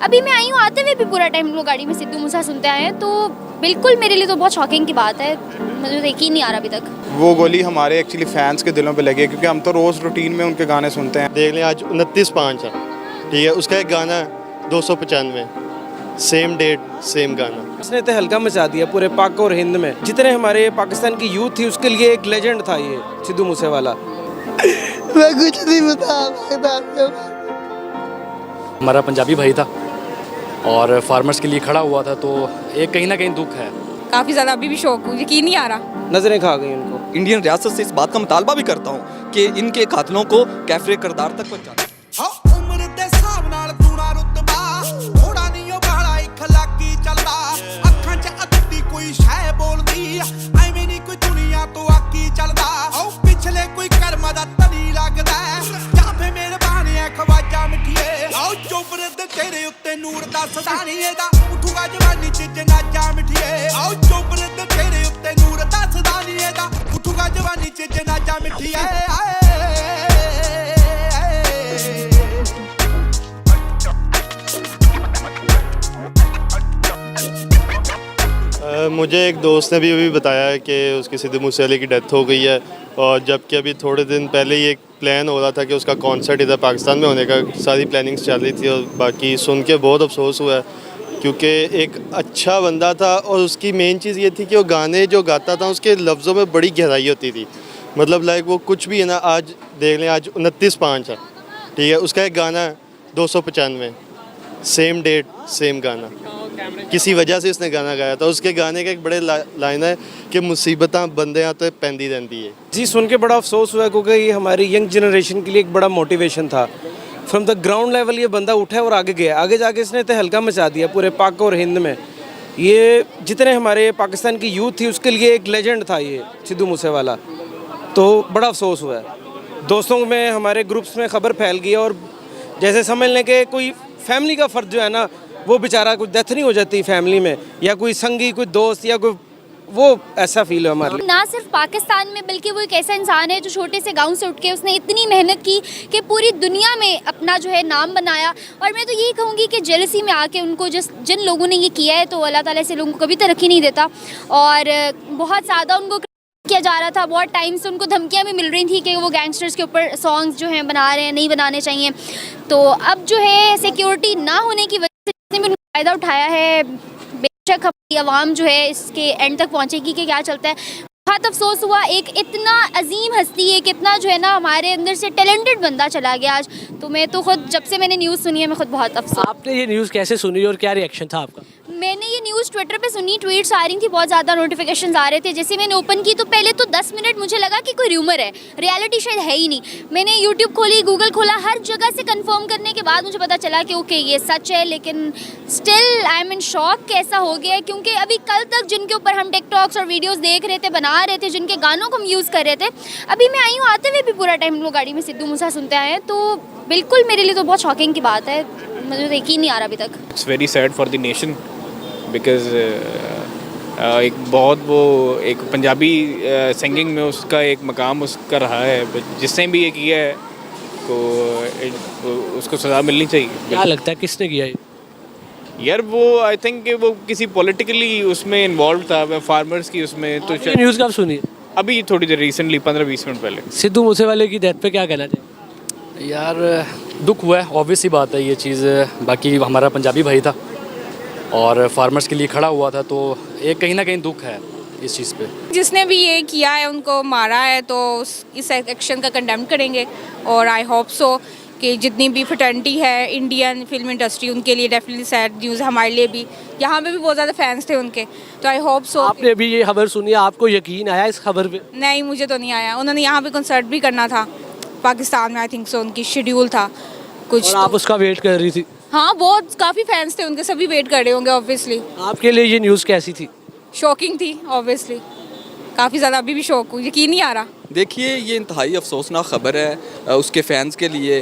अभी मैं आई हूँ, आते हुए भी पूरा टाइम लोग गाड़ी में सिद्धू मूसा सुनते आए हैं, तो बिल्कुल मेरे लिए तो बहुत शॉकिंग की बात है। मुझे तो यकीन नहीं आ रहा अभी तक। वो गोली हमारे एक्चुअली फैंस के दिलों पे लगी है, क्योंकि हम तो रोज़ रूटीन में उनके गाने सुनते हैं। देख लें, आज 29/5 है, ठीक है। उसका एक गाना है 295, सेम डेट सेम गाना। इसने तो हल्का मचा दिया पूरे पाक और हिंद में। जितने हमारे पाकिस्तान की यूथ थी उसके लिए एक लेजेंड था ये सिद्धू मूसेवाला। मैं कुछ नहीं बता सकता। हमारा पंजाबी भाई था और फार्मर्स के लिए खड़ा हुआ था, तो एक कहीं ना कहीं दुख है। काफ़ी ज़्यादा अभी भी शौक हूँ, यकीन नहीं आ रहा। नजरें खा गई उनको। इंडियन रियासत से इस बात का मुतालबा भी करता हूँ कि इनके कातिलों को कैफरे करदार तक पहुँचाना। तेरे उत्ते नूर दा सदानीए दा उठूगा जवानी च जनाजा मिठिए आओ चोपर दे तेरे उत्ते नूर दा सदानीए दा उठूगा जवानी च जनाजा मिठिए मुझे एक दोस्त ने भी अभी बताया कि उसकी सिद्धू मूसेवाले की डेथ हो गई है, और जबकि अभी थोड़े दिन पहले ही एक प्लान हो रहा था कि उसका कॉन्सर्ट इधर पाकिस्तान में होने का, सारी प्लानिंग्स चल रही थी। और बाकी सुन के बहुत अफसोस हुआ है, क्योंकि एक अच्छा बंदा था और उसकी मेन चीज़ ये थी कि वो गाने जो गाता था उसके लफ्ज़ों में बड़ी गहराई होती थी। मतलब लाइक वो कुछ भी है ना, आज देख लें, आज 29/5 है, ठीक है। उसका एक गाना है 295, सेम डेट सेम गाना। किसी वजह से उसने गाना गाया था। उसके गाने का एक बड़े लाइन है कि मुसीबतां बंदे तो पैंदी रहती है। जी, सुन के बड़ा अफसोस हुआ, क्योंकि ये हमारी यंग जनरेशन के लिए एक बड़ा मोटिवेशन था। फ्रॉम द ग्राउंड लेवल ये बंदा उठा और आगे गया। आगे जाके इसने तो हल्का मचा दिया पूरे पाक और हिंद में। ये जितने हमारे पाकिस्तान की यूथ थी उसके लिए एक लेजेंड था ये सिद्धू मूसेवाला। तो बड़ा अफसोस हुआ है। दोस्तों में हमारे ग्रुप्स में खबर फैल गई, और जैसे समझ लें कि कोई फैमिली का फ़र्ज जो है ना, वो बेचारा कुछ डेथ नहीं हो जाती फैमिली में, या कोई संगी, कोई दोस्त, या कोई, वो ऐसा फील है हमारे लिए। ना सिर्फ पाकिस्तान में, बल्कि वो एक ऐसा इंसान है जो छोटे से गांव से उठ के उसने इतनी मेहनत की कि पूरी दुनिया में अपना जो है नाम बनाया। और मैं तो यही कहूँगी कि जेलसी में आके उनको जिन लोगों ने ये किया है, तो अल्लाह ताला से लोगों को कभी तरक्की नहीं देता। और बहुत ज़्यादा उनको किया जा रहा था, बहुत टाइम से उनको धमकियाँ भी मिल रही थी कि वो गैंगस्टर्स के ऊपर सॉन्ग्स जो हैं बना रहे हैं, नहीं बनाने चाहिए। तो अब जो है सिक्योरिटी ना होने की वजह से भी उन्होंने फ़ायदा उठाया है। बेशक हमारी आवाम जो है इसके एंड तक पहुंचेगी कि क्या चलता है। बहुत अफसोस हुआ, एक इतना अजीम हस्ती, एक इतना जो है ना हमारे अंदर से टैलेंटेड बंदा चला गया आज। तो मैं तो खुद, जब से मैंने न्यूज़ सुनी है, मैं खुद बहुत अफसोस। आपने ये न्यूज़ कैसे सुनी और क्या रिएक्शन था आपका? मैंने ये न्यूज़ ट्विटर पे सुनी, ट्वीट्स आ रही थी, बहुत ज़्यादा नोटिफिकेशंस आ रहे थे। जैसे मैंने ओपन की तो पहले तो 10 मिनट मुझे लगा कि कोई र्यूमर है, रियलिटी शायद है ही नहीं। मैंने यूट्यूब खोली, गूगल खोला, हर जगह से कंफर्म करने के बाद मुझे पता चला कि ओके ये सच है। लेकिन still I am in shock कि ऐसा हो गया है, क्योंकि अभी कल तक जिनके ऊपर हम टिकटॉक्स और वीडियोज़ देख रहे थे, बना रहे थे, जिनके गानों को हम यूज़ कर रहे थे, अभी मैं आई हूँ, आते हुए भी पूरा टाइम लोग गाड़ी में सिद्धू मूसा सुनते आए हैं। तो बिल्कुल मेरे लिए तो बहुत शॉकिंग की बात है। मुझे तो यकीन नहीं आ रहा अभी तक। It's very sad for the nation, because एक बहुत वो एक पंजाबी सिंगिंग में उसका एक मकाम उसका रहा है। जिसने भी ये किया है तो उसको सज़ा मिलनी चाहिए। क्या लगता है किसने किया ये? यार वो आई थिंक वो किसी पॉलिटिकली उसमें इन्वॉल्व था, फार्मर्स की उसमें। तो ये न्यूज़ कब सुनी? अभी थोड़ी देर रिसेंटली 15-20 मिनट पहले। सिद्धू मूसेवाले की डेथ पे क्या कहना चाहिए? यार दुख हुआ है, ऑब्वियस ही बात है ये चीज़। बाकी हमारा पंजाबी भाई था और फार्मर्स के लिए खड़ा हुआ था, तो एक कहीं ना कहीं दुख है इस चीज़ पे। जिसने भी ये किया है, उनको मारा है, तो इस एक्शन का कंडेम करेंगे। और आई होप सो कि जितनी भी फ्रेटर्निटी है इंडियन फिल्म इंडस्ट्री, उनके लिए डेफिनेटली सैड न्यूज़, हमारे लिए भी। यहाँ पे भी बहुत ज़्यादा फैंस थे उनके, तो आई होप सो। आपने अभी ये खबर सुनी, आपको यकीन आया इस खबर पे? नहीं, मुझे तो नहीं आया। उन्होंने यहाँ पे कंसर्ट भी करना था पाकिस्तान में, आई थिंक सो उनकी शेड्यूल था कुछ। और आप उसका वेट कर रही थी? हाँ, बहुत काफ़ी फैंस थे उनके, सभी वेट कर रहे होंगे ऑब्वियसली। आपके लिए ये न्यूज़ कैसी थी? शॉकिंग थी ऑब्वियसली, काफ़ी ज़्यादा अभी भी शौक हूँ, यकीन नहीं आ रहा। देखिए, ये इंतहाई अफसोसनाक ख़बर है उसके फ़ैन्स के लिए।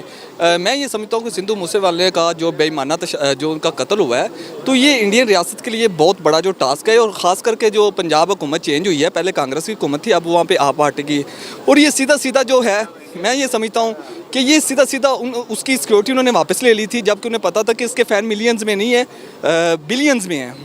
मैं ये समझता हूँ कि सिद्धू मूसेवाले का जो बेईमाना जो उनका कत्ल हुआ है, तो ये इंडियन रियासत के लिए बहुत बड़ा जो टास्क है। और ख़ास करके जो पंजाब हुकूमत चेंज हुई है, पहले कांग्रेस की हुकूमत थी, अब वहाँ पे आप पार्टी की। और ये सीधा सीधा जो है मैं ये समझता हूँ कि ये सीधा सीधा उसकी सिक्योरिटी उन्होंने वापस ले ली थी, जबकि उन्हें पता था कि इसके फ़ैन मिलियंस में नहीं है, बिलियंस में हैं।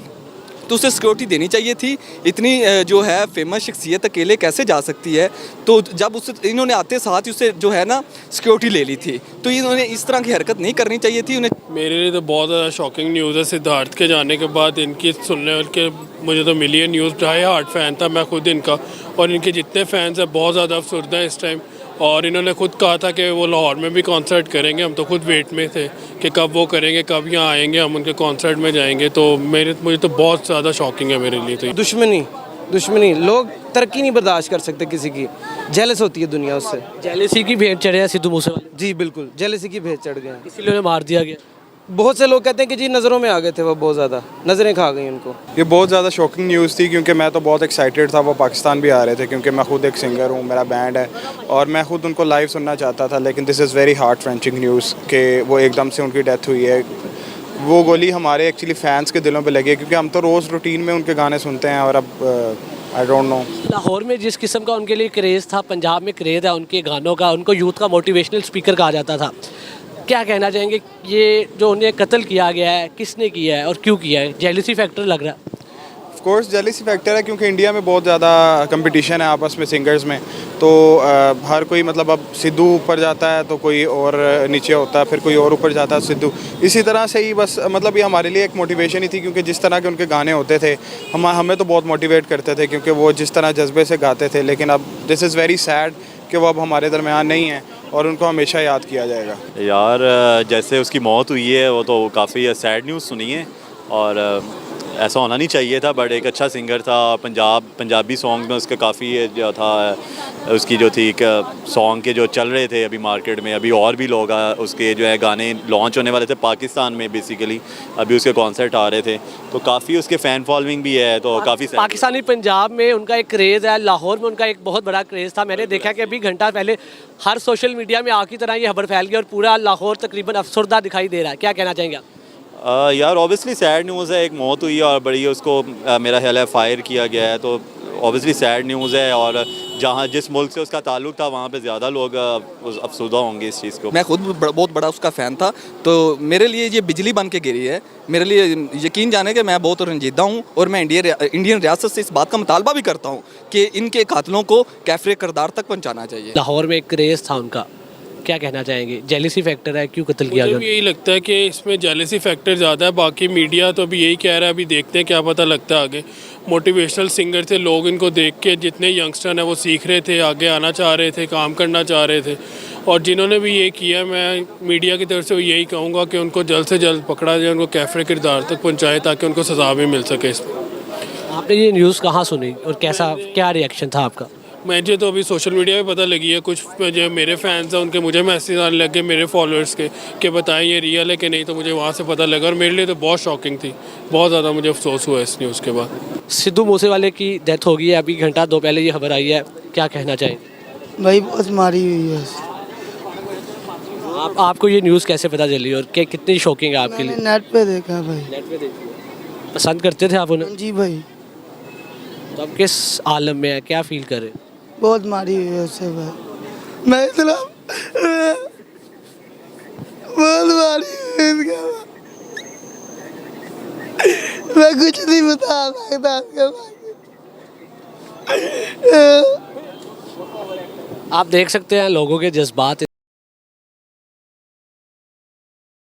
तो उसे सिक्योरिटी देनी चाहिए थी। इतनी जो है फेमस शख्सियत अकेले कैसे जा सकती है? तो जब उसे इन्होंने आते साथ ही उसे जो है ना सिक्योरिटी ले ली थी, तो इन्होंने इस तरह की हरकत नहीं करनी चाहिए थी। उन्हें मेरे लिए तो बहुत ज़्यादा शॉकिंग न्यूज़ है। सिद्धार्थ के जाने के बाद इनकी सुनने के मुझे तो मिली है न्यूज़। डाई हार्ट फ़ैन था मैं खुद इनका, और इनके जितने फ़ैन्स हैं बहुत ज़्यादा अफसरदा हैं इस टाइम। और इन्होंने खुद कहा था कि वो लाहौर में भी कॉन्सर्ट करेंगे। हम तो खुद वेट में थे कि कब वो करेंगे, कब यहाँ आएंगे, हम उनके कॉन्सर्ट में जाएंगे। तो मुझे तो बहुत ज़्यादा शॉकिंग है मेरे लिए। तो दुश्मनी लोग तरक्की नहीं बर्दाश्त कर सकते किसी की, जेलस होती है दुनिया उससे। जेलेसी की भेंट चढ़े हैं सिद्धू मूसेवाले। जी बिल्कुल, जेलसी की भेंट चढ़ गए हैं। इसीलिए उन्हें मार दिया गया। बहुत से लोग कहते हैं कि जी नज़रों में आ गए थे वो, बहुत ज़्यादा नज़रें खा गई उनको। ये बहुत ज़्यादा शॉकिंग न्यूज़ थी, क्योंकि मैं तो बहुत एक्साइटेड था वो पाकिस्तान भी आ रहे थे, क्योंकि मैं खुद एक सिंगर हूँ, मेरा बैंड है और मैं खुद उनको लाइव सुनना चाहता था। लेकिन this is very heart wrenching news कि वो एकदम से उनकी डेथ हुई है। वो गोली हमारे एक्चुअली फ़ैन्स के दिलों पे लगी है, क्योंकि हम तो रोज़ रूटीन में उनके गाने सुनते हैं। और अब आई डोंट नो, लाहौर में जिस किस्म का उनके लिए क्रेज़ था, पंजाब में क्रेज़ है उनके गानों का, उनको यूथ का मोटिवेशनल स्पीकर कहा जाता था। क्या कहना चाहेंगे, ये जो उन्हें कत्ल किया गया है किसने किया है और क्यों किया है? जेलसी फैक्टर लग रहा है। ऑफ कोर्स जेलसी फैक्टर है, क्योंकि इंडिया में बहुत ज़्यादा कंपटीशन है आपस में सिंगर्स में। तो हर कोई मतलब अब सिद्धू ऊपर जाता है तो कोई और नीचे होता है, फिर कोई और ऊपर जाता है सिद्धू। इसी तरह से ही बस मतलब ये हमारे लिए एक मोटिवेशन ही थी, क्योंकि जिस तरह के उनके गाने होते थे हमें तो बहुत मोटिवेट करते थे, क्योंकि वो जिस तरह जज्बे से गाते थे। लेकिन अब दिस इज़ वेरी सैड कि वो अब हमारे दरमियान नहीं है और उनको हमेशा याद किया जाएगा। यार जैसे उसकी मौत हुई है वो तो काफ़ी सैड न्यूज़ सुनी है, और ऐसा होना नहीं चाहिए था। बट एक अच्छा सिंगर था, पंजाबी सॉन्ग में उसका काफ़ी जो था, उसकी जो थी सॉन्ग के जो चल रहे थे अभी मार्केट में, अभी और भी लोग उसके जो है गाने लॉन्च होने वाले थे पाकिस्तान में बेसिकली, अभी उसके कॉन्सर्ट आ रहे थे, तो काफ़ी उसके फ़ैन फॉलोइंग भी है। तो काफ़ी पाकिस्तानी पंजाब में उनका एक क्रेज़ है, लाहौर में उनका एक बहुत बड़ा क्रेज़ था। मैंने देखा कि अभी घंटा पहले हर सोशल मीडिया में आग की तरह ये खबर फैल गई और पूरा लाहौर तकरीबन अफसरदा दिखाई दे रहा है। क्या कहना चाहेंगे आप? यार ऑब्वियसली सैड न्यूज़ है, एक मौत हुई है और बड़ी उसको मेरा ख्याल है फायर किया गया है, तो ऑब्वियसली सैड न्यूज़ है। और जहाँ जिस मुल्क से उसका ताल्लुक़ था वहाँ पे ज़्यादा लोग अफसुदा होंगे इस चीज़ को। मैं खुद बहुत बड़ा उसका फ़ैन था, तो मेरे लिए ये बिजली बन के गिरी है। मेरे लिए यकीन जाने कि मैं बहुत रंजीदा हूँ, और मैं इंडियन रियासत से इस बात का मुतालबा भी करता हूँ कि इनके कातलों को कैफरे किरदार तक पहुँचाना चाहिए। लाहौर में एक क्रेज़ था उनका, क्या कहना चाहेंगे? जेलसी फैक्टर है, क्यों कत्ल किया गया? मुझे यही लगता है कि इसमें जेलसी फैक्टर ज़्यादा है। बाकी मीडिया तो अभी यही कह रहा है, अभी देखते हैं क्या पता लगता है आगे। मोटिवेशनल सिंगर थे, लोग इनको देख के जितने यंगस्टर हैं वो सीख रहे थे, आगे आना चाह रहे थे, काम करना चाह रहे थे। और जिन्होंने भी ये किया, मैं मीडिया की तरफ से यही कहूँगा कि उनको जल्द से जल्द पकड़ा जाए, उनको कैफरे किरदार तक पहुँचाए, ताकि उनको सज़ा भी मिल सके इसमें। आपने ये न्यूज़ कहाँ सुनी और कैसा क्या रिएक्शन था आपका? मुझे तो अभी सोशल मीडिया पे पता लगी है। कुछ जो मेरे फैंस हैं उनके मुझे मैसेज आने लगे, मेरे फॉलोअर्स के, कि बताएं ये रियल है कि नहीं, तो मुझे वहाँ से पता लगा। और मेरे लिए तो बहुत शॉकिंग थी, बहुत ज़्यादा मुझे अफसोस हुआ इस न्यूज़ के बाद। सिद्धू मूसेवाले की डेथ हो गई है, अभी घंटा दो पहले ये खबर आई है, क्या कहना चाहेंगे? भाई बहुत मारी हुई है। आपको ये न्यूज़ कैसे पता चली और कितनी शॉकिंग है आपके लिए? नेट पे देखा भाई। नेट पे देखी। पसंद करते थे आप उन्हें? जी भाई। तो अब किस आलम में है, क्या फील कर रहे हैं? बहुत मारी हुई है उससे भाई, मैं इतना बहुत मारी हुई है इसका, मैं कुछ नहीं बता सकता इसके बारे में। आप देख सकते हैं लोगों के जज्बात